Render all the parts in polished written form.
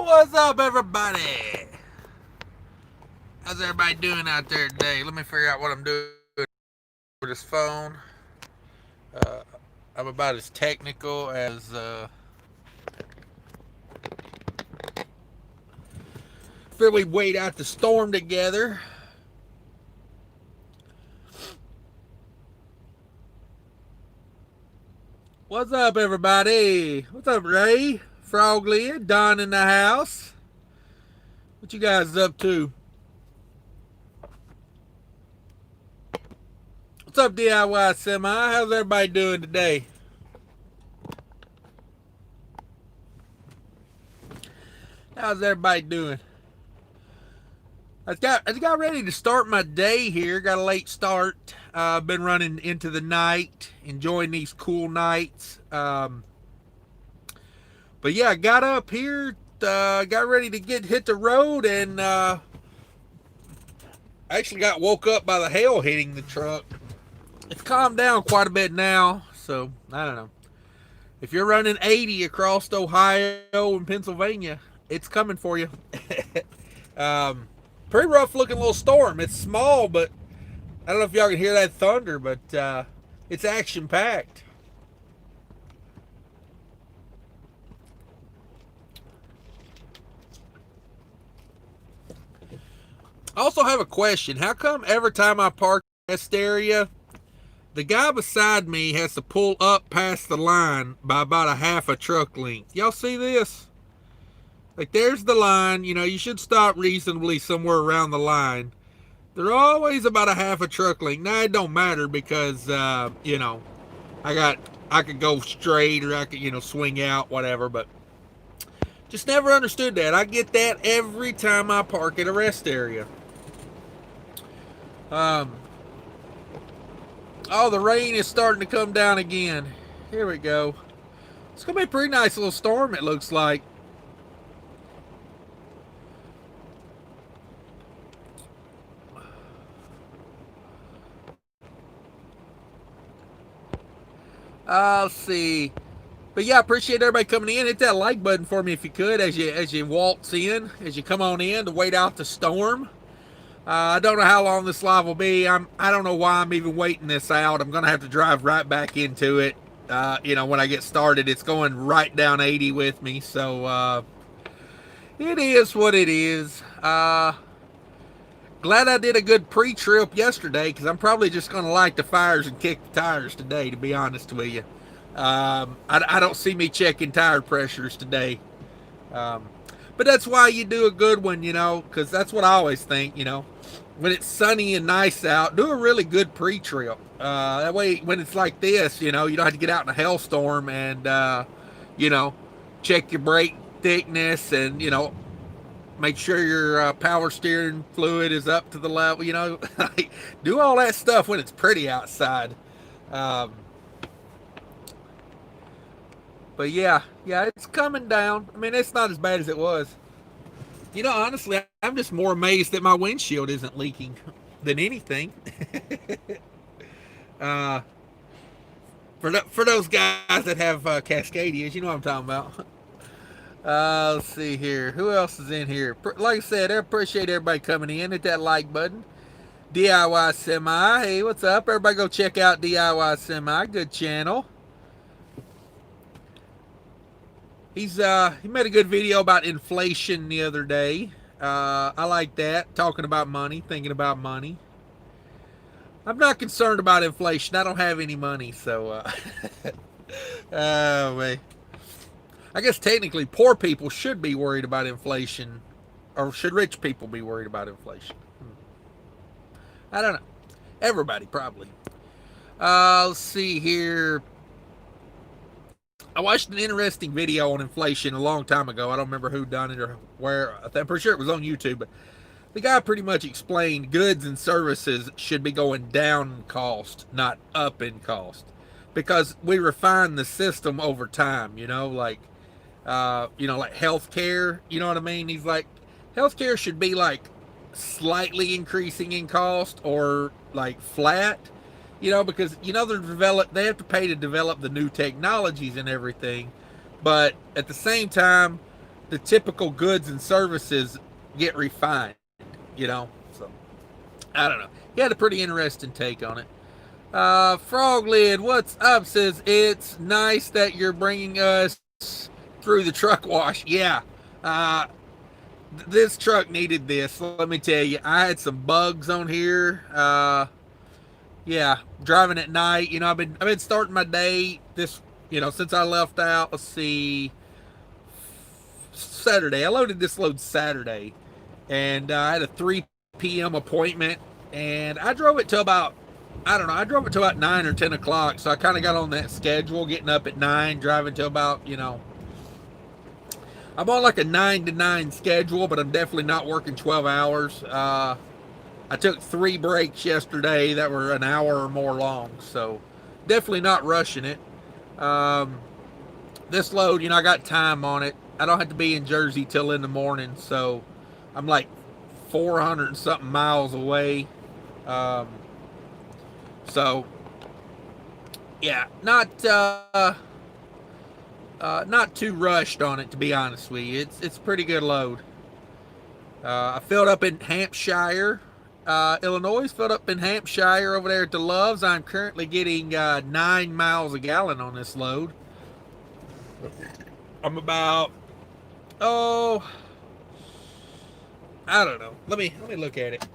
What's up, everybody? How's everybody doing out there today? Let me figure out what I'm doing with this phone. Uh, I'm about as technical as feel we wait out the storm together. What's up, everybody? What's up, Ray? Frogley, Don in the house. What you guys up to? What's up, DIY Semi? How's everybody doing today? How's everybody doing? I just got ready to start my day here. Got a late start. Been running into the night, enjoying these cool nights. But yeah, I got up here, got ready to hit the road, and actually got woke up by the hail hitting the truck. It's calmed down quite a bit now, so I don't know. If you're running 80 across Ohio and Pennsylvania, it's coming for you. Pretty rough looking little storm. It's small, but I don't know if y'all can hear that thunder, but it's action packed. I also have a question. How come every time I park in this area, the guy beside me has to pull up past the line by about a half a truck length? Y'all see this? Like, there's the line. You know, you should stop reasonably somewhere around the line. They're always about a half a truck length. Now, it don't matter because, you know, I could go straight or I could, you know, swing out, whatever. But just never understood that. I get that every time I park at a rest area. Oh, the rain is starting to come down again. Here we go. It's going to be a pretty nice little storm, it looks like. Let's see. But yeah, I appreciate everybody coming in. Hit that like button for me if you could as you waltz in, as you come on in to wait out the storm. I don't know how long this live will be. I don't know why I'm even waiting this out. I'm gonna have to drive right back into it. You know, when I get started, it's going right down 80 with me. So it is what it is. Glad I did a good pre-trip yesterday because I'm probably just going to light the fires and kick the tires today, to be honest with you. I don't see me checking tire pressures today. But that's why you do a good one, you know, because that's what I always think, you know. When it's sunny and nice out, do a really good pre-trip. That way, when it's like this, you know, you don't have to get out in a hailstorm and, you know, check your brake thickness and, you know, make sure your power steering fluid is up to the level, you know. Do all that stuff when it's pretty outside. But yeah, it's coming down. I mean, it's not as bad as it was. You know, honestly, I'm just more amazed that my windshield isn't leaking than anything. uh, for those guys that have Cascadias, you know what I'm talking about. Let's see here. Who else is in here? Like I said, I appreciate everybody coming in. Hit that like button. DIY Semi. Hey, what's up? Everybody go check out DIY Semi. Good channel. He made a good video about inflation the other day. I like that. Talking about money, thinking about money. I'm not concerned about inflation. I don't have any money, so oh man. I guess technically poor people should be worried about inflation, or should rich people be worried about inflation? I don't know. Everybody probably. Let's see here. I watched an interesting video on inflation a long time ago. I don't remember who done it or where. I'm pretty sure it was on YouTube, but the guy pretty much explained goods and services should be going down in cost, not up in cost, because we refine the system over time. You know, like like healthcare. You know what I mean? He's like, healthcare should be like slightly increasing in cost or like flat. You know, because you know they have to pay to develop the new technologies and everything, but at the same time, the typical goods and services get refined, you know. So I don't know. He had a pretty interesting take on it. Froglid, what's up? Says it's nice that you're bringing us through the truck wash. Yeah, uh, this truck needed this. Let me tell you, I had some bugs on here. Yeah, driving at night. You know, I've been starting my day this. You know, since I left out. Let's see, Saturday. I loaded this load Saturday, and I had a 3 p.m. appointment, and I drove it till about, I don't know, I drove it till about 9 or 10 o'clock, so I kind of got on that schedule, getting up at 9, driving till about, you know, I'm on like a 9 to 9 schedule, but I'm definitely not working 12 hours. I took 3 breaks yesterday that were an hour or more long, so definitely not rushing it. This load, you know, I got time on it. I don't have to be in Jersey till in the morning, so I'm like 400 and something miles away. So yeah, not too rushed on it, to be honest with you. It's a pretty good load. I filled up in Hampshire, Illinois. Filled up in Hampshire over there at the Loves. I'm currently getting 9 miles a gallon on this load. I'm about, oh, I don't know. Let me look at it.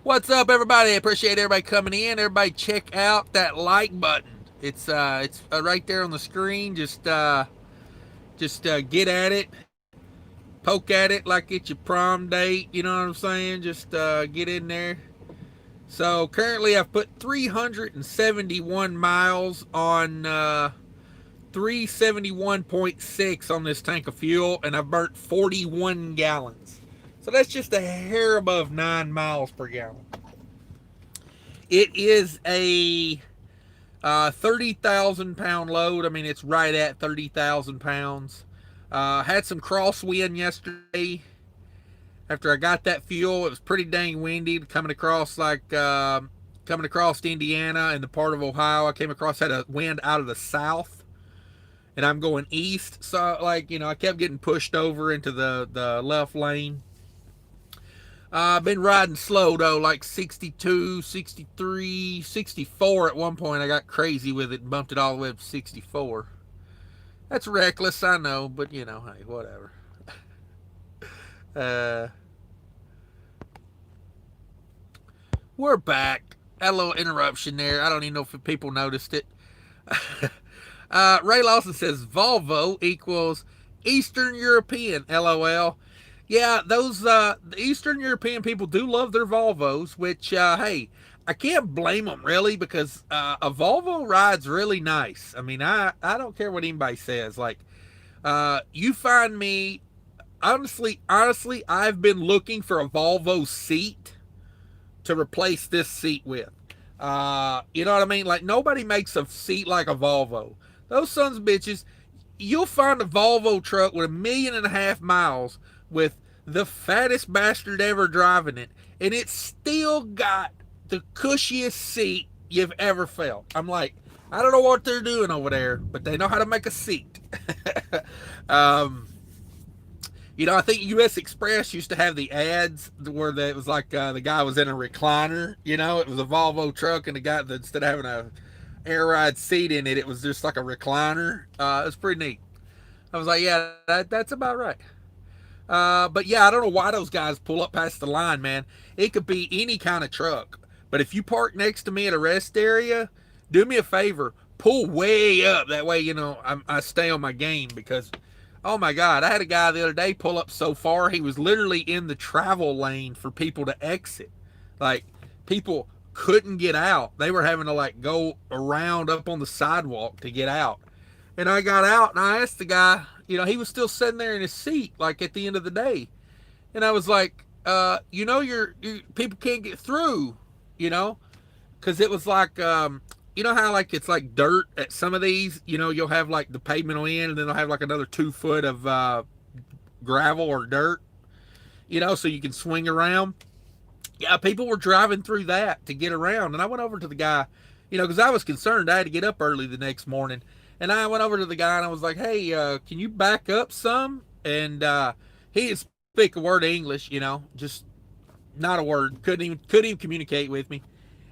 What's up, everybody? I appreciate everybody coming in. Everybody, check out that like button. It's right there on the screen. Just get at it, poke at it like it's your prom date. You know what I'm saying? Just get in there. So currently, I've put 371 miles on 371.6 on this tank of fuel, and I've burnt 41 gallons. So that's just a hair above 9 miles per gallon. It is a 30,000 pound load. I mean, it's right at 30,000 pounds. Had some crosswind yesterday. After I got that fuel, it was pretty dang windy coming across Indiana and the part of Ohio I came across had a wind out of the south, and I'm going east. So, like, you know, I kept getting pushed over into the left lane. I've been riding slow, though, like 62, 63, 64 at one point. I got crazy with it and bumped it all the way up to 64. That's reckless, I know, but, you know, hey, whatever. We're back. Had a little interruption there. I don't even know if people noticed it. Ray Lawson says Volvo equals Eastern European, LOL. Yeah, those the Eastern European people do love their Volvos, which, hey, I can't blame them, really, because a Volvo ride's really nice. I mean, I don't care what anybody says. Like, you find me, honestly, I've been looking for a Volvo seat to replace this seat with. You know what I mean? Like, nobody makes a seat like a Volvo. Those sons of bitches, you'll find a Volvo truck with 1.5 million miles with the fattest bastard ever driving it, and it's still got the cushiest seat you've ever felt. I'm like, I don't know what they're doing over there, but they know how to make a seat. You know, I think U.S. Express used to have the ads where it was like the guy was in a recliner. You know, it was a Volvo truck, and the guy, instead of having a air ride seat in it, it was just like a recliner. It was pretty neat. I was like, yeah, that's about right. But yeah, I don't know why those guys pull up past the line, man. It could be any kind of truck. But if you park next to me at a rest area, do me a favor, pull way up. That way, you know, I stay on my game, because, oh my God, I had a guy the other day pull up so far, he was literally in the travel lane for people to exit. Like, people couldn't get out. They were having to, like, go around up on the sidewalk to get out. And I got out and I asked the guy, you know, he was still sitting there in his seat, like, at the end of the day. And I was like, you know, your people can't get through, you know, because it was like, you know how, like, it's like dirt at some of these, you know, you'll have like the pavement on end, and then they'll have like another 2 foot of gravel or dirt, you know, so you can swing around. Yeah, people were driving through that to get around. And I went over to the guy, you know, because I was concerned. I had to get up early the next morning. And I went over to the guy and I was like, "Hey, can you back up some?" And he didn't speak a word of English, just not a word. Couldn't even communicate with me.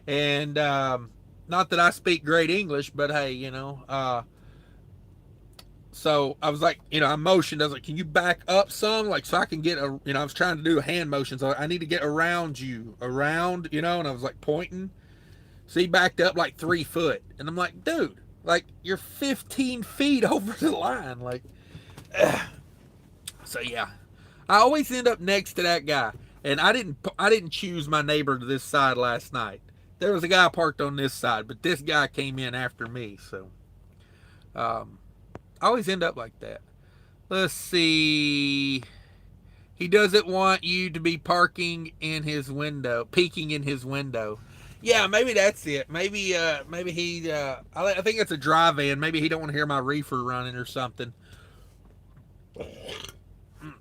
And not that I speak great English, but hey, so I was like, I motioned. I was like, "Can you back up some, like, so I can get a?" I was trying to do a hand motion, so I need to get around you, around, And I was like pointing. So he backed up like 3 foot, and I'm like, "Dude, like you're 15 feet over the line, like." So yeah, I always end up next to that guy, and I didn't choose my neighbor to this side last night. There was a guy parked on this side, but this guy came in after me, so um, I always end up like that. Let's see. He doesn't want you to be parking in his window, peeking in his window. Yeah, maybe that's it. Maybe he. I think it's a dry van. Maybe he don't want to hear my reefer running or something.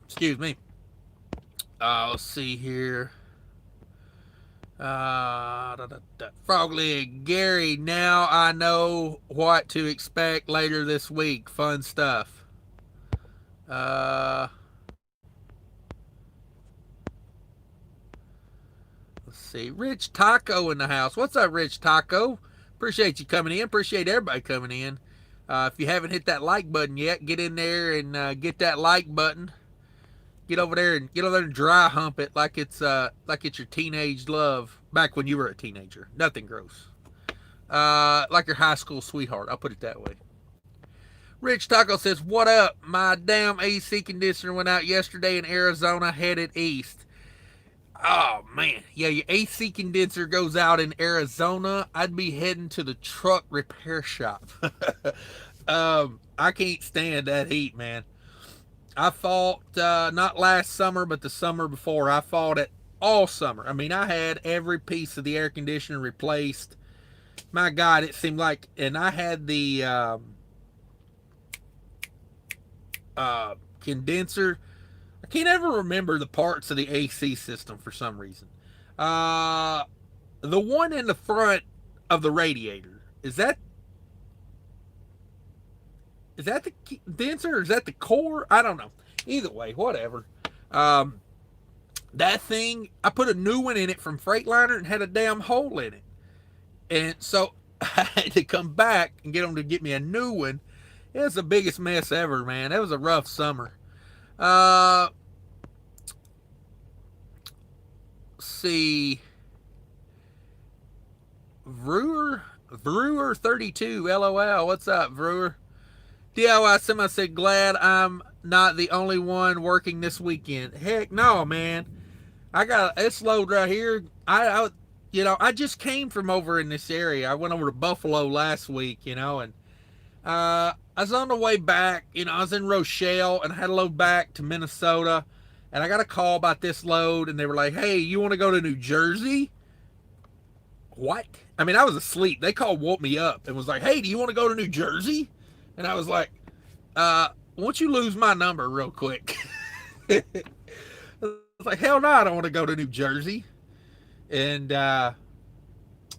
Excuse me. Let's see here. Frog Leg Gary. Now I know what to expect later this week. Fun stuff. Uh, let's see. Rich Taco in the house. What's up, Rich Taco? Appreciate you coming in. Appreciate everybody coming in. If you haven't hit that like button yet, get in there and get that like button. Get over there and dry hump it like it's your teenage love back when you were a teenager. Nothing gross. Like your high school sweetheart. I'll put it that way. Rich Taco says, "What up? My damn AC conditioner went out yesterday in Arizona, headed east." Oh man, yeah, your AC condenser goes out in Arizona. I'd be heading to the truck repair shop. I can't stand that heat, man. I fought not last summer, but the summer before. I fought it all summer. I mean, I had every piece of the air conditioner replaced. My God, it seemed like, and I had the condenser. I can't ever remember the parts of the AC system for some reason. The one in the front of the radiator, is that the condenser or is that the core? I don't know. Either way, whatever. That thing, I put a new one in it from Freightliner and had a damn hole in it. And so I had to come back and get them to get me a new one. It was the biggest mess ever, man. That was a rough summer. See. Brewer 32, LOL. What's up, Brewer? DIY Semi said, "Glad I'm not the only one working this weekend." Heck no, man. I got this load right here. I just came from over in this area. I went over to Buffalo last week, and I was on the way back. I was in Rochelle and I had to load back to Minnesota, and I got a call about this load, and they were like, "Hey, you want to go to New Jersey?" What? I mean, I was asleep. They woke me up and was like, "Hey, do you want to go to New Jersey?" And I was like, "Won't you lose my number real quick?" I was like, "Hell no, I don't want to go to New Jersey." And they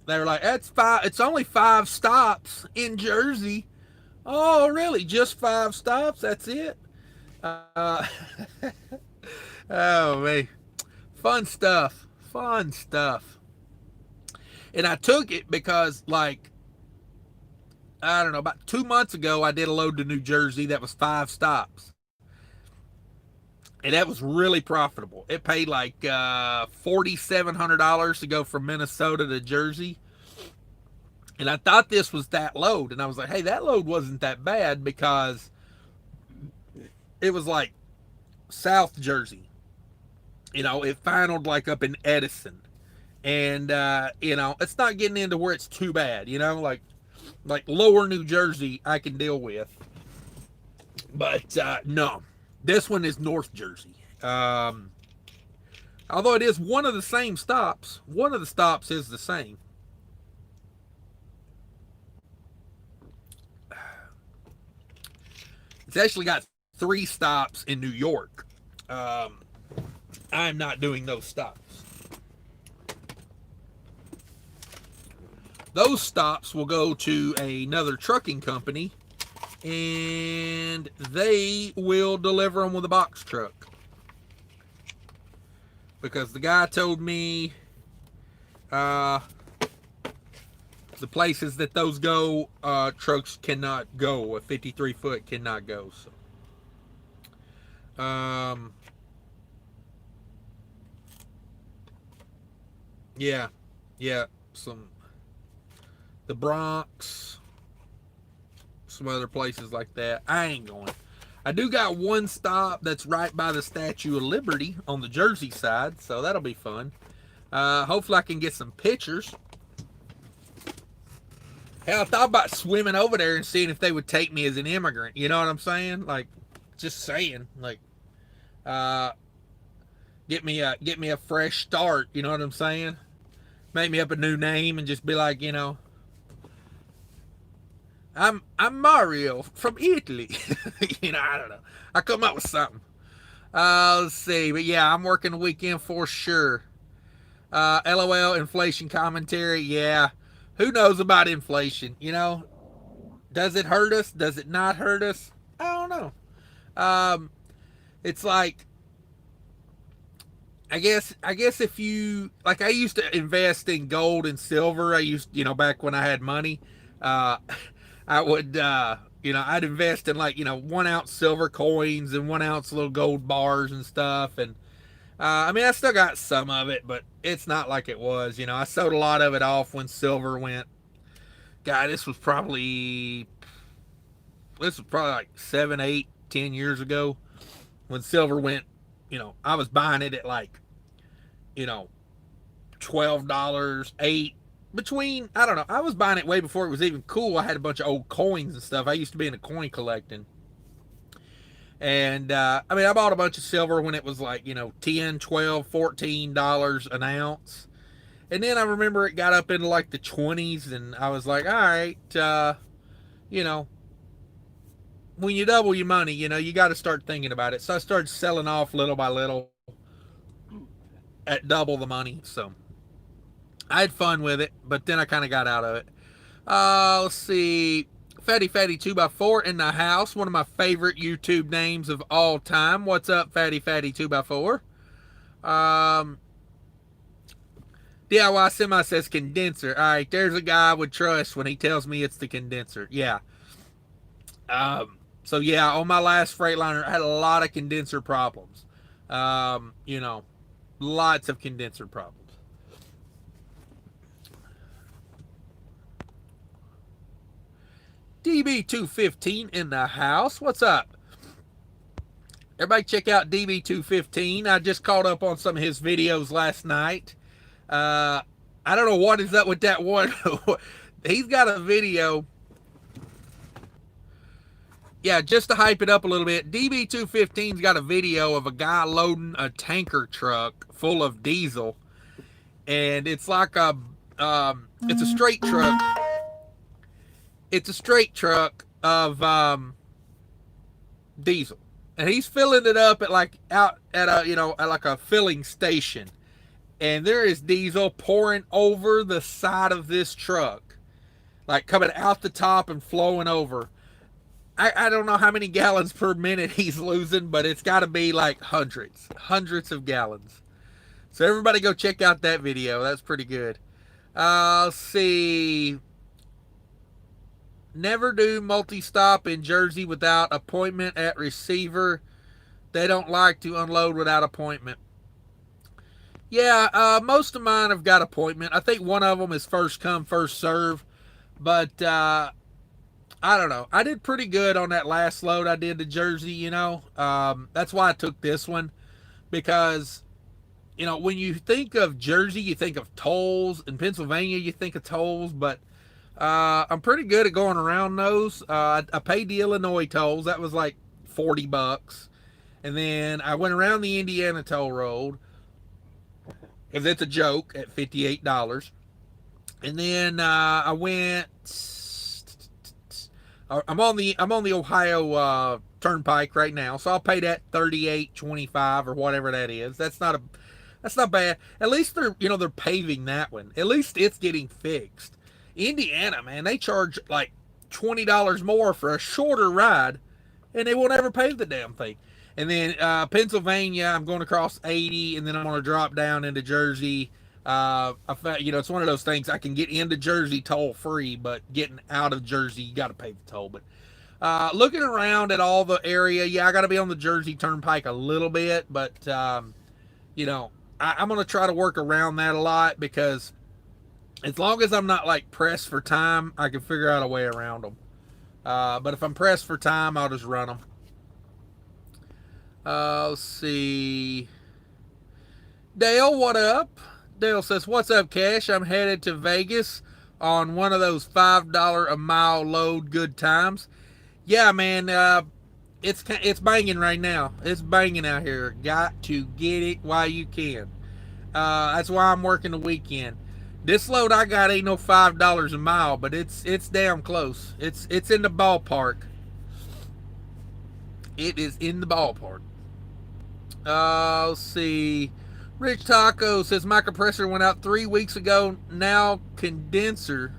were like, It's only 5 stops in Jersey." "Oh, really? Just 5 stops? That's it?" Uh, oh man, fun stuff. Fun stuff. And I took it because, like, I don't know, about 2 months ago, I did a load to New Jersey that was 5 stops. And that was really profitable. It paid like $4,700 to go from Minnesota to Jersey. And I thought this was that load. And I was like, hey, that load wasn't that bad because it was like South Jersey. It finaled like up in Edison. And, it's not getting into where it's too bad, like lower New Jersey I can deal with. But no, this one is North Jersey. Although it is one of the same stops. One of the stops is the same. It's actually got 3 stops in New York. I'm not doing those stops. Those stops will go to another trucking company and they will deliver them with a box truck. Because the guy told me the places that those go, trucks cannot go. A 53 foot cannot go. So, yeah, the Bronx, some other places like that. I ain't going. I do got one stop that's right by the Statue of Liberty on the Jersey side, so that'll be fun. Hopefully I can get some pictures. Hell, I thought about swimming over there and seeing if they would take me as an immigrant. You know what I'm saying? Like, just saying. Like, get me a fresh start. You know what I'm saying? Make me up a new name and just be like, I'm Mario from Italy. I don't know. I come up with something. Let's see. But yeah, I'm working the weekend for sure. LOL, inflation commentary. Yeah. Who knows about inflation? Does it hurt us? Does it not hurt us? I don't know. It's like, I guess if you, like, I used to invest in gold and silver. I used, back when I had money, I would, I'd invest in, like, 1 ounce silver coins and 1 ounce little gold bars and stuff. And, I still got some of it, but it's not like it was. I sold a lot of it off when silver went. God, this was probably like 7, 8, 10 years ago when silver went. I was buying it at like, $12, between, I don't know. I was buying it way before it was even cool. I had a bunch of old coins and stuff. I used to be into coin collecting. And, I bought a bunch of silver when it was like, $10, $12, $14 an ounce. And then I remember it got up into like the 20s, and I was like, all right, when you double your money, you got to start thinking about it. So I started selling off little by little at double the money. So I had fun with it, but then I kind of got out of it. Let's see. Fatty 2x4 in the house. One of my favorite YouTube names of all time. What's up, Fatty 2x4? DIY Semi says condenser. All right, there's a guy I would trust when he tells me it's the condenser. Yeah. So yeah, on my last Freightliner, I had a lot of condenser problems. Lots of condenser problems. DB215 in the house. What's up? Everybody check out DB215. I just caught up on some of his videos last night. I don't know what is up with that one. He's got a video. Yeah, just to hype it up a little bit, DB215's got a video of a guy loading a tanker truck full of diesel. And it's like it's a straight truck. It's a straight truck of diesel, and he's filling it up at like out at like a filling station, and there is diesel pouring over the side of this truck, like coming out the top and flowing over. I don't know how many gallons per minute he's losing, but it's got to be like hundreds of gallons. So everybody go check out that video. That's pretty good. Let's see. Never do multi-stop in Jersey without appointment at receiver. They don't like to unload without appointment. Yeah, most of mine have got appointment. I think one of them is first come, first serve. But I don't know. I did pretty good on that last load I did to Jersey, That's why I took this one. Because, when you think of Jersey, you think of tolls. In Pennsylvania, you think of tolls. But I'm pretty good at going around those. I paid the Illinois tolls. That was like $40. And then I went around the Indiana toll road, because it's a joke, at $58. And then I went. I'm on the Ohio Turnpike right now, so I'll pay that $38.25 or whatever that is. That's not bad. At least they're paving that one. At least it's getting fixed. Indiana, man, they charge like $20 more for a shorter ride, and they won't ever pave the damn thing. And then Pennsylvania, I'm going across 80, and then I'm going to drop down into Jersey. It's one of those things I can get into Jersey toll free, but getting out of Jersey, you got to pay the toll. But looking around at all the area, yeah, I got to be on the Jersey Turnpike a little bit, but I'm going to try to work around that a lot, because as long as I'm not like pressed for time, I can figure out a way around them. But if I'm pressed for time, I'll just run them. Let's see. Dale, what up? Dale says, what's up, Cash? I'm headed to Vegas on one of those $5 a mile load good times. Yeah, man, it's banging right now. It's banging out here. Got to get it while you can. That's why I'm working the weekend. This load I got ain't no $5 a mile, but it's damn close. It's in the ballpark. It is in the ballpark. Let's see. Rich Taco says my compressor went out 3 weeks ago. Now condenser.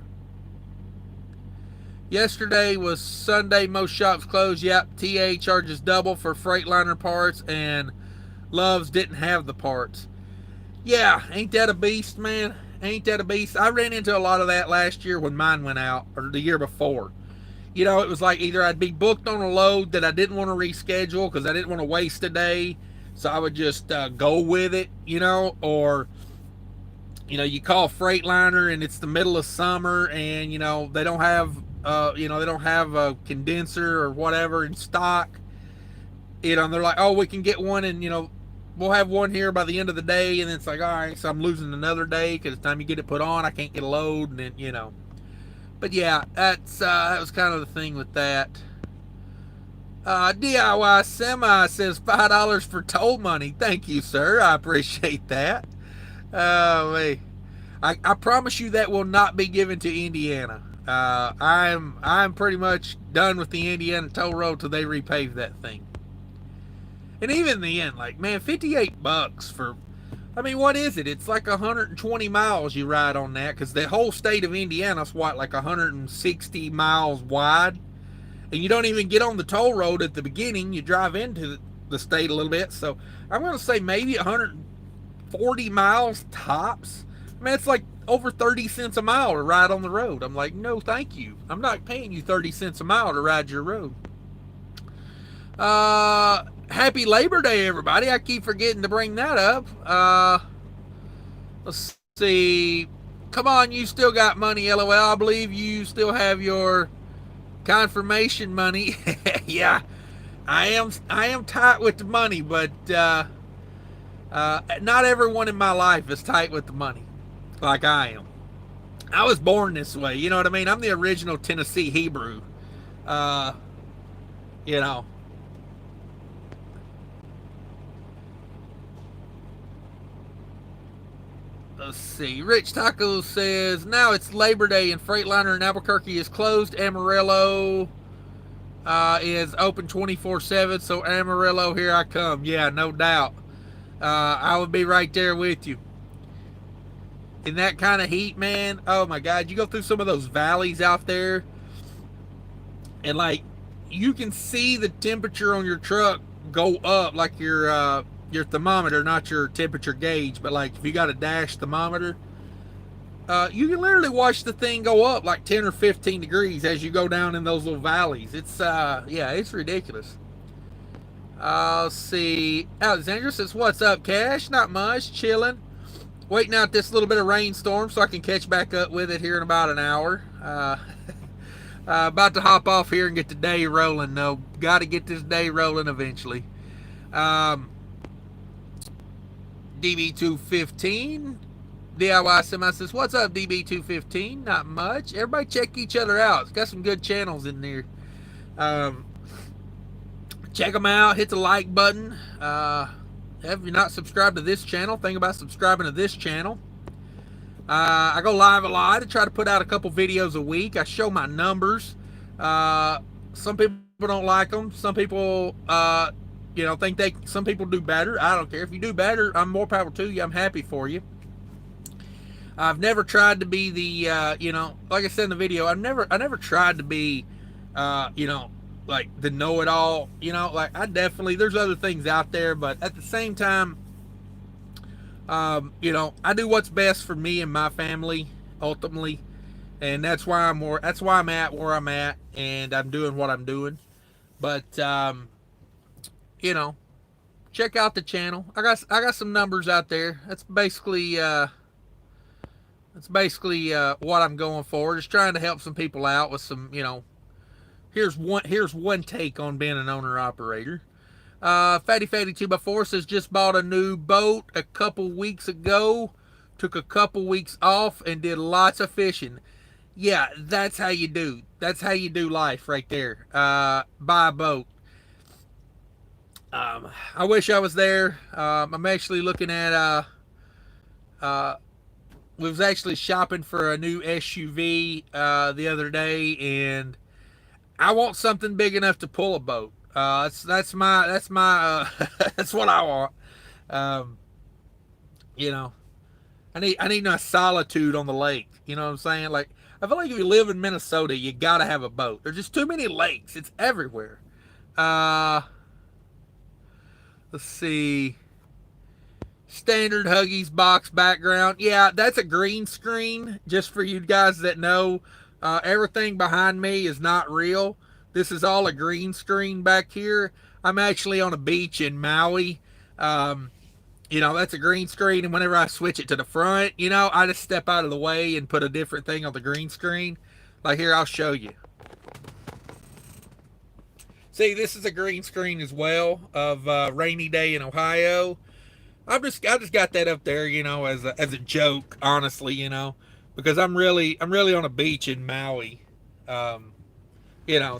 Yesterday was Sunday. Most shops closed. Yep. TA charges double for Freightliner parts, and Love's didn't have the parts. Yeah, ain't that a beast, man? Ain't that a beast? I ran into a lot of that last year when mine went out, or the year before. It was like either I'd be booked on a load that I didn't want to reschedule because I didn't want to waste a day, so I would just go with it, or you call Freightliner and it's the middle of summer and they don't have a condenser or whatever in stock, and they're like, oh, we can get one, and we'll have one here by the end of the day, and it's like, all right, so I'm losing another day because the time you get it put on, I can't get a load, and then But yeah, that was kind of the thing with that. DIY Semi says $5 for toll money. Thank you, sir. I appreciate that. I promise you that will not be given to Indiana. I'm pretty much done with the Indiana toll road till they repave that thing. And even in the end, like, man, $58 for, what is it? It's like 120 miles you ride on that, because the whole state of Indiana's like 160 miles wide. And you don't even get on the toll road at the beginning. You drive into the state a little bit. So I'm going to say maybe 140 miles tops. It's like over 30 cents a mile to ride on the road. I'm like, no, thank you. I'm not paying you 30 cents a mile to ride your road. Happy Labor Day, everybody. I keep forgetting to bring that up. Let's see. Come on, you still got money, LOL. I believe you still have your confirmation money. Yeah, I am tight with the money, but not everyone in my life is tight with the money like I am. I was born this way, you know what I mean? I'm the original Tennessee Hebrew. Let's see. Rich Taco says, now it's Labor Day and Freightliner in Albuquerque is closed. Amarillo is open 24/7. So Amarillo, here I come. Yeah, no doubt. I would be right there with you. In that kind of heat, man. Oh my God. You go through some of those valleys out there, and like you can see the temperature on your truck go up, like your thermometer, not your temperature gauge, but like if you got a dash thermometer, you can literally watch the thing go up like 10 or 15 degrees as you go down in those little valleys. It's it's ridiculous. Let's see. Alexandra says, what's up, Cash? Not much, chilling, waiting out this little bit of rainstorm so I can catch back up with it here in about an hour. About to hop off here and get the day rolling though. Got to get this day rolling eventually. DB215 DIY Semi says, what's up, DB215? Not much. Everybody check each other out. It's got some good channels in there. Check them out. Hit the like button. If you're not subscribed to this channel, think about subscribing to this channel. I go live a lot. I try to put out a couple videos a week. I show my numbers. Some people don't like them. Some people think some people do better. I don't care. If you do better, I'm more power to you. I'm happy for you. I've never tried to be the like I said in the video, I never tried to be like the know-it-all. Like I definitely, there's other things out there, but at the same time, I do what's best for me and my family ultimately, and that's why I'm at where I'm at, and I'm doing what I'm doing. But you know, check out the channel. I got some numbers out there. That's basically what I'm going for. Just trying to help some people out with some, here's one take on being an owner operator. Fatty 2x4 says just bought a new boat a couple weeks ago. Took a couple weeks off and did lots of fishing. Yeah, that's how you do. That's how you do life right there. Buy a boat. I wish I was there. I'm actually looking at uh, we was actually shopping for a new SUV the other day, and I want something big enough to pull a boat. That's my that's what I want. Um, you know, I need my solitude on the lake. You know what I'm saying? Like I feel like if you live in Minnesota, you gotta have a boat. There's just too many lakes. It's everywhere. Uh, let's see. Standard Huggies box background. Yeah, that's a green screen. Just for you guys that know, everything behind me is not real. This is all a green screen back here. I'm actually on a beach in Maui. That's a green screen, and whenever I switch it to the front, I just step out of the way and put a different thing on the green screen. Like here, I'll show you. See, this is a green screen as well of rainy day in Ohio. I just got that up there, as a joke, honestly, because I'm really on a beach in Maui.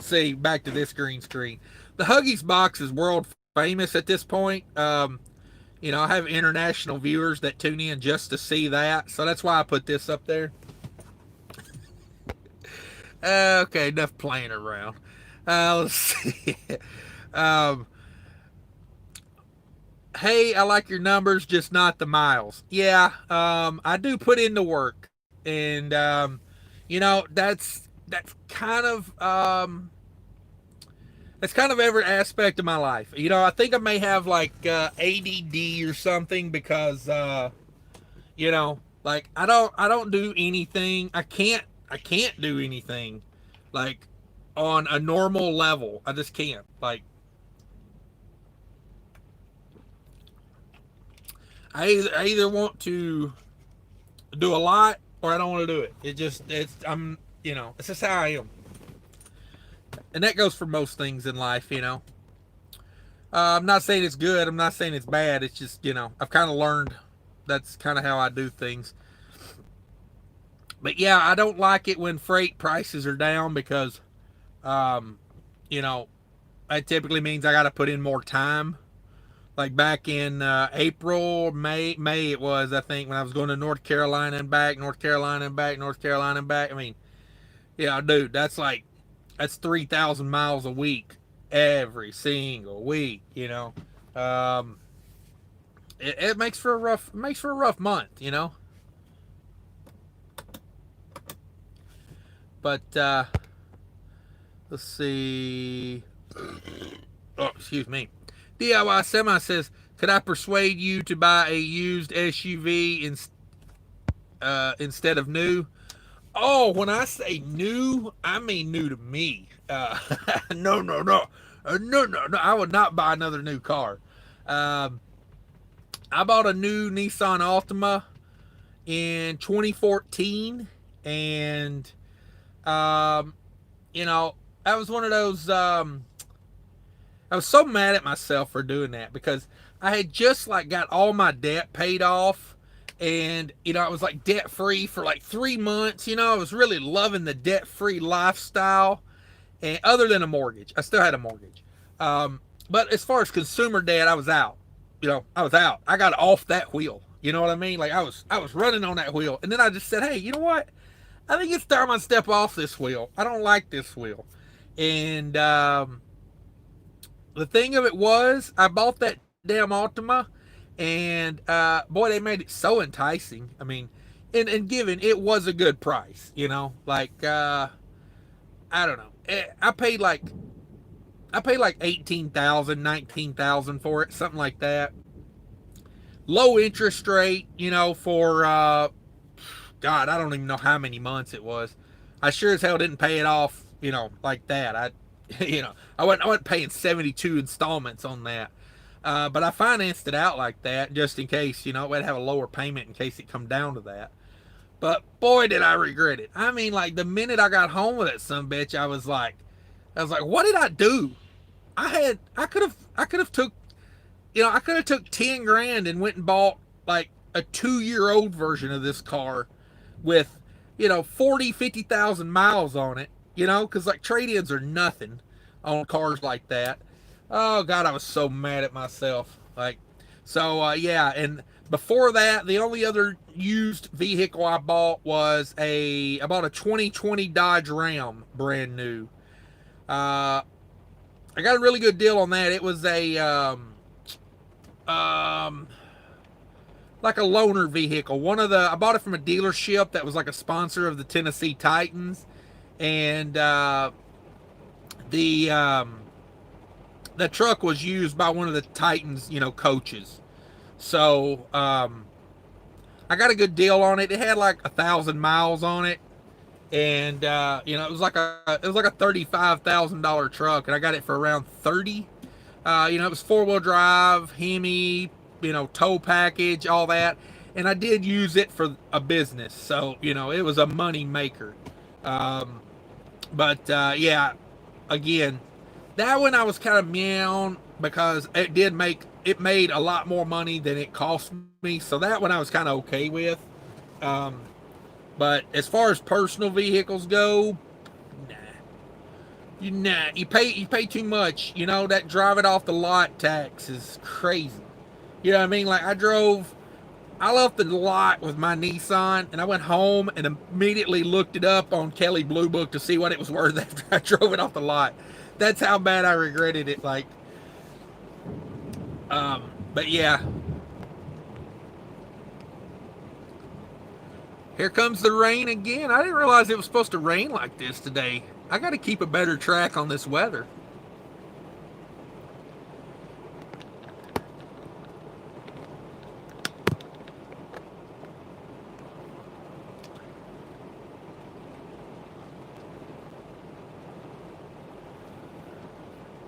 See, back to this green screen. The Huggies box is world famous at this point. I have international viewers that tune in just to see that, so that's why I put this up there. Okay, enough playing around. Let's see. um, hey, I like your numbers, just not the miles. Yeah, I do put in the work, and that's kind of every aspect of my life. I think I may have like ADD or something because like I don't do anything. I can't do anything like on a normal level. I just can't. Like I either want to do a lot or I don't want to do it. It's just how I am. And that goes for most things in life. I'm not saying it's good. I'm not saying it's bad. It's just, I've kind of learned that's kind of how I do things. But yeah, I don't like it when freight prices are down because, um, you know, that typically means I got to put in more time. Like back in April, May it was, I think, when I was going to North Carolina and back, North Carolina and back, North Carolina and back. I mean, yeah, dude, that's 3,000 miles a week every single week. Um, it makes for a rough month. But let's see. Oh, excuse me. DIY Semi says, could I persuade you to buy a used SUV instead of new? Oh, when I say new, I mean new to me. No, no, no. No. I would not buy another new car. Um, I bought a new Nissan Altima in 2014, and um, that was one of those. I was so mad at myself for doing that because I had just like got all my debt paid off, and I was like debt free for like 3 months. I was really loving the debt free lifestyle, and other than a mortgage, I still had a mortgage. But as far as consumer debt, I was out. I was out. I got off that wheel. You know what I mean? Like I was running on that wheel, and then I just said, hey, you know what? I think it's time I step off this wheel. I don't like this wheel, and the thing of it was, I bought that damn Altima, and boy, they made it so enticing. I mean, and given it was a good price, like I don't know. I paid like 18,000, 19,000 for it, something like that. Low interest rate, for God, I don't even know how many months it was. I sure as hell didn't pay it off, like that. I wasn't paying 72 installments on that. But I financed it out like that just in case, we'd have a lower payment in case it come down to that. But boy, did I regret it. I mean, like the minute I got home with that sumbitch, I was like, what did I do? I could have took 10 grand and went and bought like a 2-year-old version of this car with, 40, 50,000 miles on it, because like trade-ins are nothing on cars like that. Oh God, I was so mad at myself. Yeah. And before that, the only other used vehicle I bought was I bought a 2020 Dodge Ram, brand new. I got a really good deal on that. It was like a loaner vehicle. I bought it from a dealership that was like a sponsor of the Tennessee Titans, and the truck was used by one of the Titans, coaches. So I got a good deal on it. It had like 1,000 miles on it, and it was like a $35,000 truck, and I got it for around 30. It was 4-wheel drive, Hemi, tow package, all that, and I did use it for a business, so it was a money maker. Yeah, again, that one I was kind of meow because it made a lot more money than it cost me, so that one I was kind of okay with. But as far as personal vehicles go, you pay too much. That drive it off the lot tax is crazy. You know what I mean? Like I left the lot with my Nissan, and I went home and immediately looked it up on Kelley Blue Book to see what it was worth after I drove it off the lot. That's how bad I regretted it. But yeah. Here comes the rain again. I didn't realize it was supposed to rain like this today. I got to keep a better track on this weather.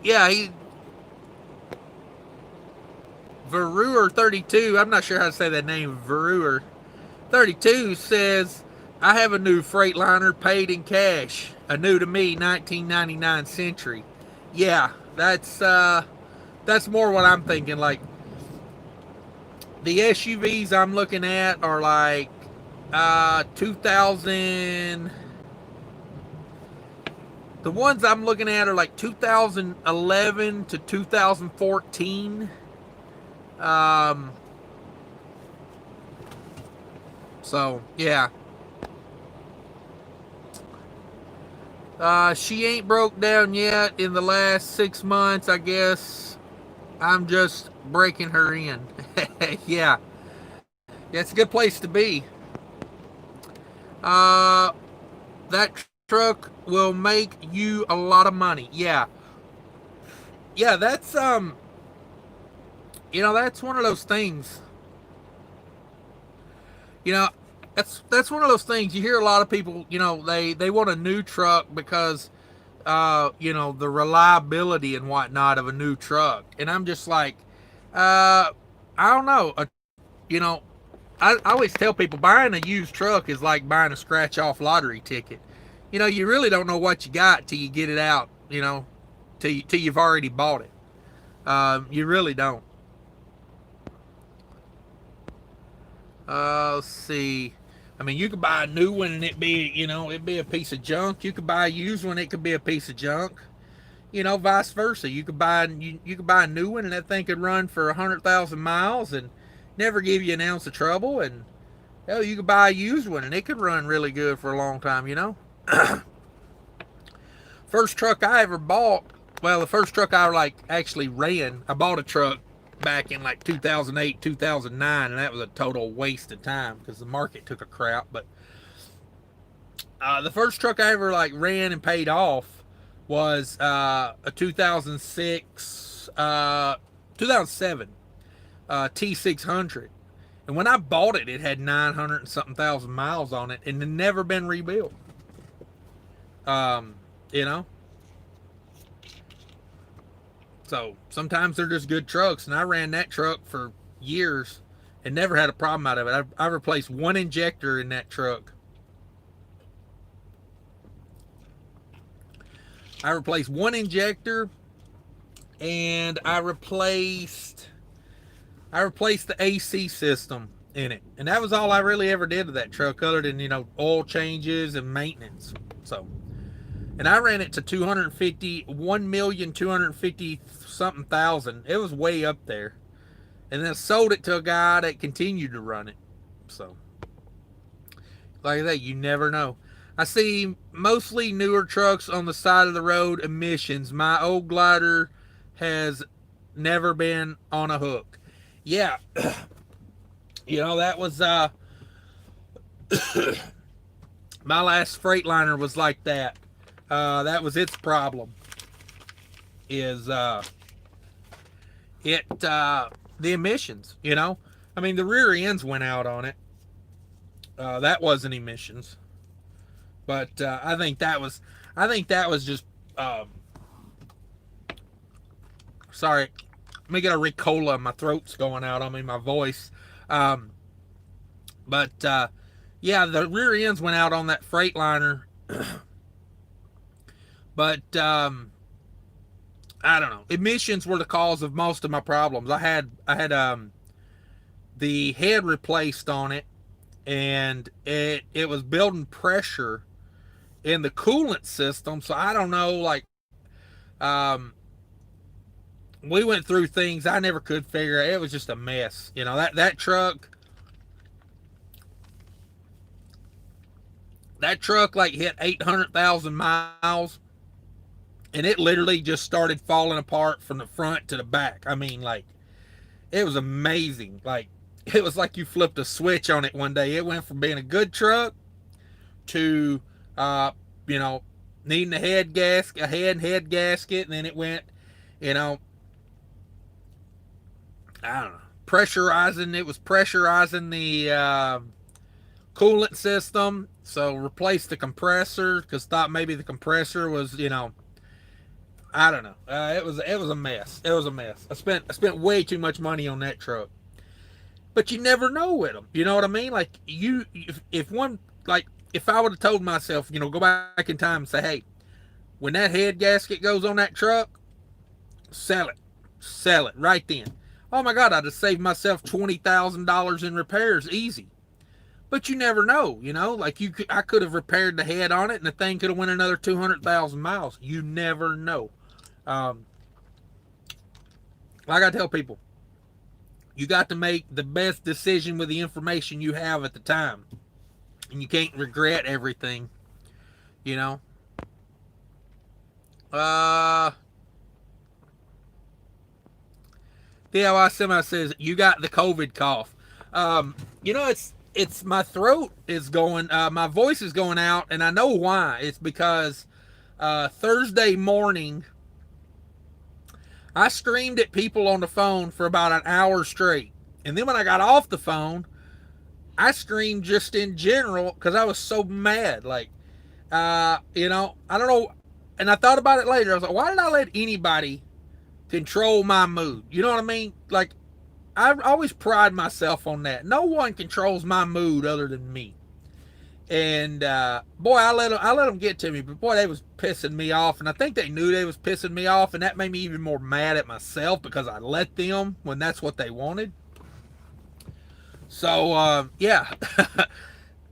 Yeah, Veruer 32, I'm not sure how to say that name, Veruer 32 says, I have a new Freightliner paid in cash. A new to me 1999 Century. Yeah, that's more what I'm thinking. Like the SUVs I'm looking at are like 2000. The ones I'm looking at are like 2011 to 2014. So yeah. She ain't broke down yet. In the last 6 months, I guess I'm just breaking her in. Yeah. Yeah, it's a good place to be. That truck will make you a lot of money. Yeah. Yeah, that's that's one of those things. That's one of those things. You hear a lot of people, they want a new truck because the reliability and whatnot of a new truck. And I'm just like, I don't know. I always tell people buying a used truck is like buying a scratch off lottery ticket. You really don't know what you got till you get it out, till you've already bought it. You really don't. Let's see. I mean, you could buy a new one and it'd be a piece of junk. You could buy a used one, it could be a piece of junk. Vice versa. You could buy a new one and that thing could run for 100,000 miles and never give you an ounce of trouble. And hell, you could buy a used one and it could run really good for a long time. First truck I ever bought. Well, the first truck I actually ran. I bought a truck back in like 2008, 2009, and that was a total waste of time because the market took a crap. But the first truck I ever like ran and paid off was a 2007 T600. And when I bought it, it had 900 and something thousand miles on it and had never been rebuilt. Um, you know? So sometimes they're just good trucks. And I ran that truck for years and never had a problem out of it. I replaced one injector in that truck. I replaced one injector and I replaced the AC system in it. And that was all I really ever did to that truck other than, oil changes and maintenance. So, and I ran it to 1,250,000 something thousand. It was way up there. And then I sold it to a guy that continued to run it. So, like that, you never know. I see mostly newer trucks on the side of the road emissions. My old glider has never been on a hook. Yeah. That was my last Freightliner was like that. That was its problem. Is the emissions, I mean, the rear ends went out on it. That wasn't emissions. But I think that was just sorry. Let me get a Ricola. My throat's going out on me, my voice. But yeah, the rear ends went out on that Freightliner. But I don't know. Emissions were the cause of most of my problems. I had the head replaced on it, and it was building pressure in the coolant system. So I don't know, like, we went through things I never could figure out. It was just a mess. That truck like hit 800,000 miles, and it literally just started falling apart from the front to the back. I mean, like, it was amazing. Like, it was like you flipped a switch on it one day. It went from being a good truck to needing a head gasket, and then it went, I don't know, pressurizing. It was pressurizing the coolant system. So replaced the compressor because thought maybe the compressor was, I don't know. It was a mess. It was a mess. I spent way too much money on that truck. But you never know with them. You know what I mean? Like, if I would have told myself, go back in time and say, hey, when that head gasket goes on that truck, sell it right then. Oh my God, I'd have saved myself $20,000 in repairs easy. But you never know, like I could have repaired the head on it and the thing could have went another 200,000 miles. You never know. Like I tell people, you got to make the best decision with the information you have at the time. And you can't regret everything, DIY Semi says, you got the COVID cough. It's my throat is going, my voice is going out, and I know why. It's because Thursday morning, I screamed at people on the phone for about an hour straight. And then when I got off the phone, I screamed just in general because I was so mad. Like, I don't know. And I thought about it later. I was like, why did I let anybody control my mood? You know what I mean? Like, I always pride myself on that. No one controls my mood other than me. And boy, I let them get to me. But boy, they was pissing me off, and I think they knew they was pissing me off, and that made me even more mad at myself because I let them when that's what they wanted. So yeah,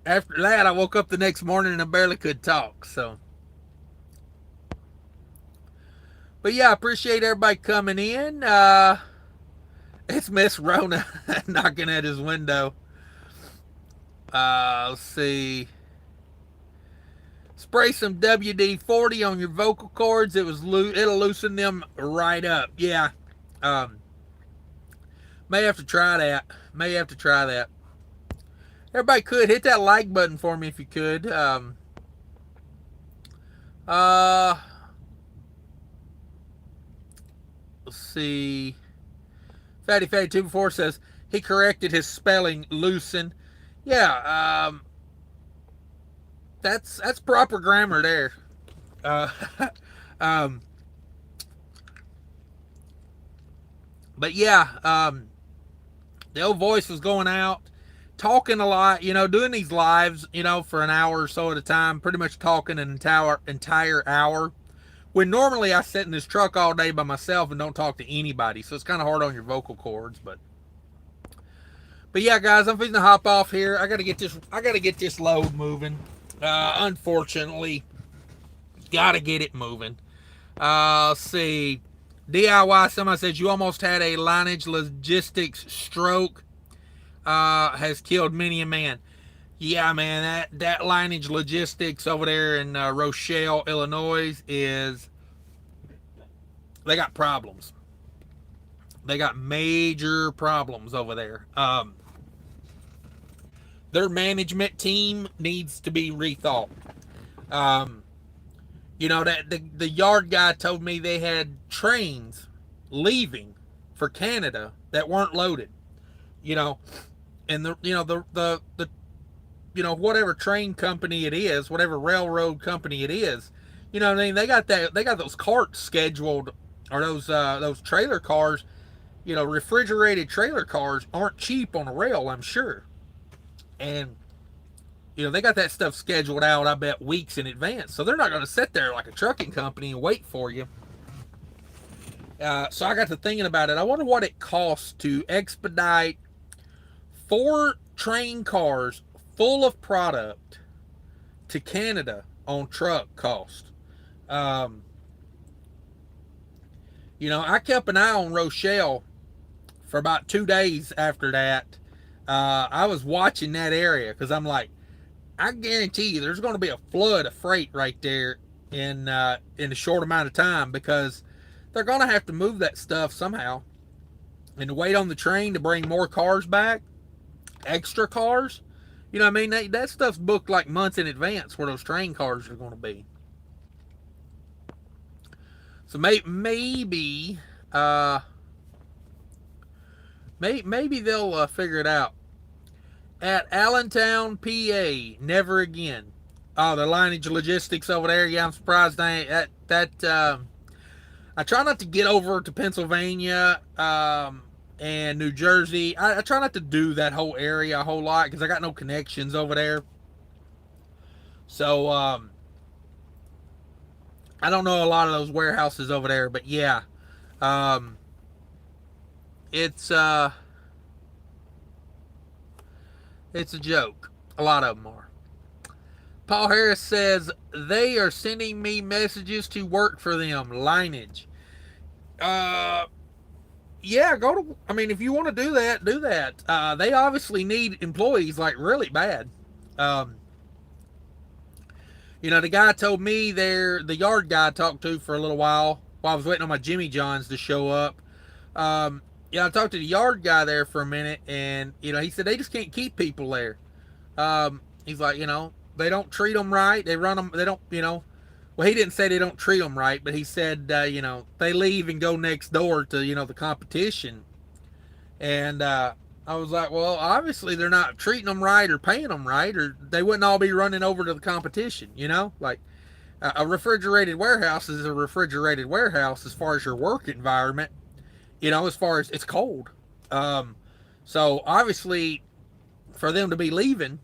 after that, I woke up the next morning and I barely could talk. So, but yeah, I appreciate everybody coming in. It's Miss Rona knocking at his window. Let's see. Spray some WD-40 on your vocal cords. It'll loosen them right up. Yeah. May have to try that. May have to try that. Everybody could hit that like button for me if you could. Uh, let's see. Fatty 2 before says he corrected his spelling, loosen. Yeah, that's proper grammar there. Uh, um, but yeah, the old voice was going out, talking a lot, doing these lives, for an hour or so at a time, pretty much talking an entire hour. When normally I sit in this truck all day by myself and don't talk to anybody, so it's kind of hard on your vocal cords. But yeah, guys, I'm fixing to hop off here. I gotta get this load moving. Unfortunately, gotta get it moving. Let's see. DIY, somebody says you almost had a lineage logistics stroke. Has killed many a man. Yeah, man, that lineage logistics over there in Rochelle, Illinois, they got problems. They got major problems over there. Their management team needs to be rethought. That the yard guy told me they had trains leaving for Canada that weren't loaded. And whatever train company it is, whatever railroad company it is, what I mean, they got those carts scheduled, or those trailer cars, refrigerated trailer cars aren't cheap on a rail, I'm sure. And they got that stuff scheduled out, I bet, weeks in advance. So they're not going to sit there like a trucking company and wait for you. So I got to thinking about it. I wonder what it costs to expedite 4 train cars full of product to Canada on truck cost. I kept an eye on Rochelle for about 2 days after that. I was watching that area because I'm like, I guarantee you there's going to be a flood of freight right there in a short amount of time, because they're going to have to move that stuff somehow. And to wait on the train to bring more cars back, extra cars, I mean, that stuff's booked like months in advance where those train cars are going to be. So maybe they'll figure it out. At Allentown, PA, never again. Oh, the lineage logistics over there. Yeah, I'm surprised I try not to get over to Pennsylvania and New Jersey. I try not to do that whole area a whole lot because I got no connections over there. So I don't know a lot of those warehouses over there, but yeah, it's a joke. A lot of them are. Paul Harris says they are sending me messages to work for them. Lineage. Yeah, I mean, if you want to do that, do that. They obviously need employees like really bad. The guy told me the yard guy I talked to for a little while I was waiting on my Jimmy Johns to show up. I talked to the yard guy there for a minute, and he said they just can't keep people there. He's like, they don't treat them right. They run them. They don't, Well, he didn't say they don't treat them right, but he said, they leave and go next door to, the competition. And I was like, well, obviously they're not treating them right or paying them right, or they wouldn't all be running over to the competition, Like a refrigerated warehouse is a refrigerated warehouse as far as your work environment, as far as it's cold. So obviously for them to be leaving,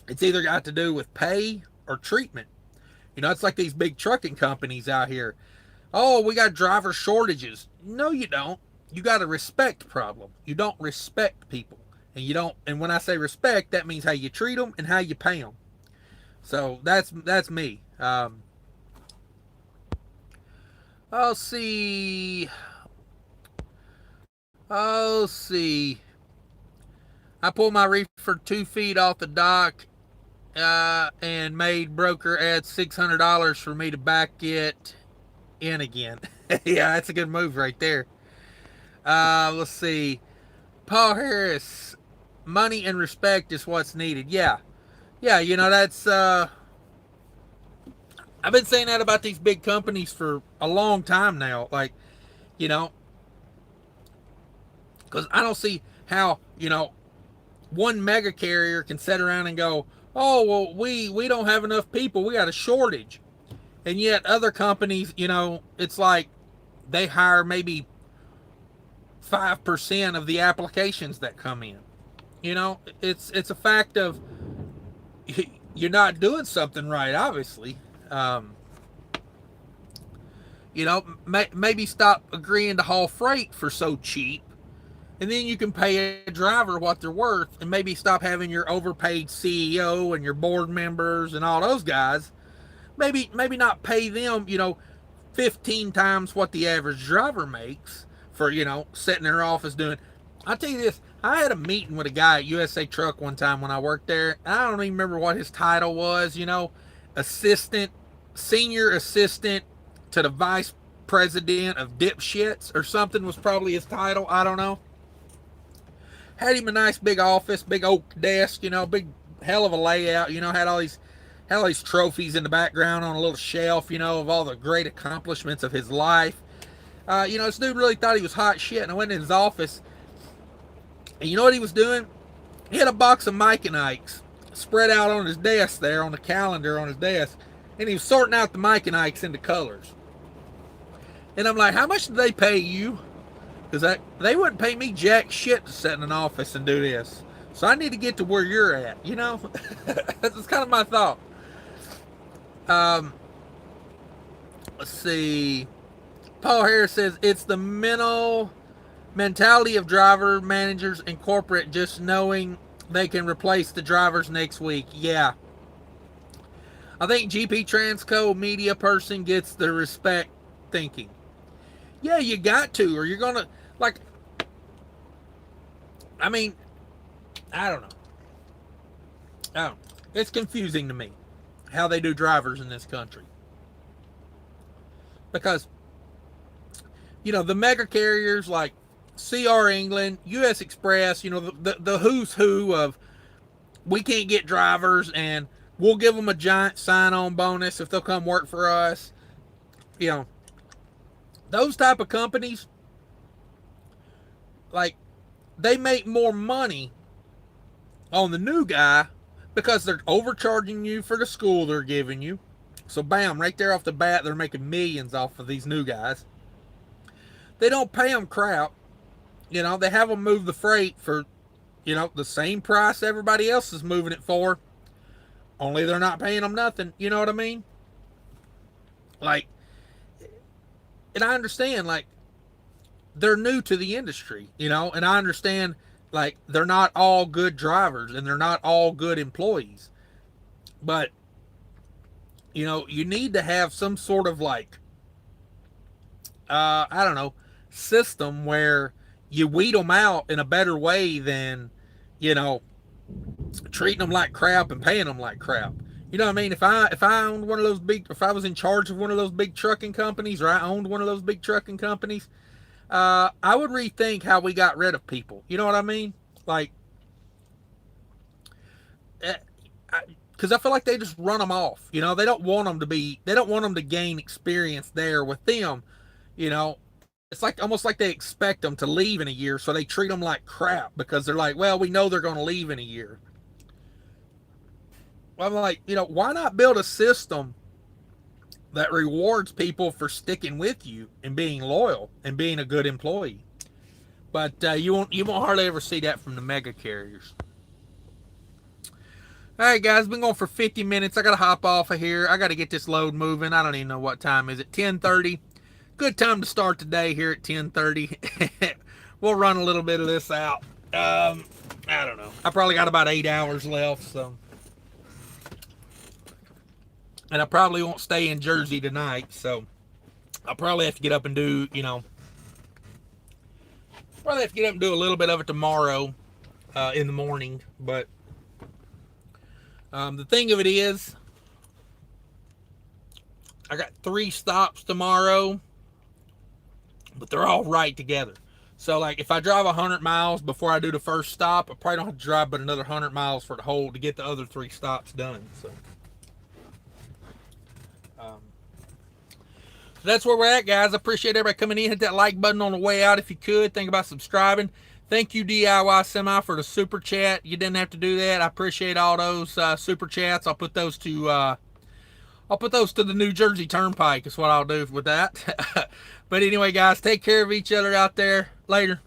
it's either got to do with pay or treatment. It's like these big trucking companies out here. Oh, we got driver shortages. No, you don't. You got a respect problem. You don't respect people. And when I say respect, that means how you treat them and how you pay them. So that's me. I'll see. I pulled my reefer 2 feet off the dock and made broker add $600 for me to back it in again. Yeah, that's a good move right there. Let's see. Paul Harris, money and respect is what's needed. Yeah. Yeah, that's I've been saying that about these big companies for a long time now. Like, you know, because I don't see how, one mega carrier can sit around and go, oh, well, we don't have enough people. We got a shortage. And yet other companies, it's like they hire maybe 5% of the applications that come in. It's a fact of you're not doing something right, obviously. Um, maybe stop agreeing to haul freight for so cheap, and then you can pay a driver what they're worth, and maybe stop having your overpaid CEO and your board members and all those guys. Maybe not pay them, 15 times what the average driver makes for, sitting in their office doing. I'll tell you this, I had a meeting with a guy at USA Truck one time when I worked there. I don't even remember what his title was, assistant, senior assistant to the vice president of dipshits or something was probably his title. I don't know. Had him a nice big office, big oak desk, big hell of a layout, had all these trophies in the background on a little shelf, of all the great accomplishments of his life. This dude really thought he was hot shit, and I went in his office, and you know what he was doing? He had a box of Mike and Ike's spread out on his desk there, on the calendar on his desk, and he was sorting out the Mike and Ike's into colors. And I'm like, how much did they pay you? Because they wouldn't pay me jack shit to sit in an office and do this. So I need to get to where you're at, That's kind of my thought. Let's see. Paul Harris says, it's the mentality of driver, managers, and corporate just knowing they can replace the drivers next week. Yeah. I think GP Transco media person gets the respect thinking. Yeah, you got to, or you're going to, I don't know. It's confusing to me how they do drivers in this country. Because, the mega carriers like CR England, US Express, the who's who of we can't get drivers and we'll give them a giant sign-on bonus if they'll come work for us. Those type of companies, they make more money on the new guy because they're overcharging you for the school they're giving you. So bam, right there off the bat, they're making millions off of these new guys. They don't pay them crap. They have them move the freight for, the same price everybody else is moving it for. Only they're not paying them nothing. You know what I mean? And I understand, they're new to the industry, and I understand, they're not all good drivers and they're not all good employees. But, you need to have some sort of I don't know, system where you weed them out in a better way than, treating them like crap and paying them like crap. You know what I mean? If I owned one of those if I was in charge of one of those big trucking companies, or I owned one of those big trucking companies, I would rethink how we got rid of people. You know what I mean? Because I feel like they just run them off. They don't want them to gain experience there with them. It's almost like they expect them to leave in a year, so they treat them like crap because they're like, well, we know they're going to leave in a year. I'm like, why not build a system that rewards people for sticking with you and being loyal and being a good employee? But you won't hardly ever see that from the mega carriers. All right, guys, been going for 50 minutes. I got to hop off of here. I got to get this load moving. I don't even know what time is it. 10:30. Good time to start the day here at 10:30. We'll run a little bit of this out. I don't know. I probably got about 8 hours left, so. And I probably won't stay in Jersey tonight, so I'll probably have to get up and do, probably have to get up and do a little bit of it tomorrow in the morning. But the thing of it is, I got 3 stops tomorrow, but they're all right together. So like if I drive 100 miles before I do the first stop, I probably don't have to drive but another 100 miles for the whole to get the other 3 stops done. So that's where we're at, guys. I appreciate everybody coming in. Hit that like button on the way out if you could. Think about subscribing. Thank you, DIY Semi, for the super chat. You didn't have to do that. I appreciate all those super chats. I'll put those to the New Jersey Turnpike. Is what I'll do with that. But anyway, guys, take care of each other out there. Later.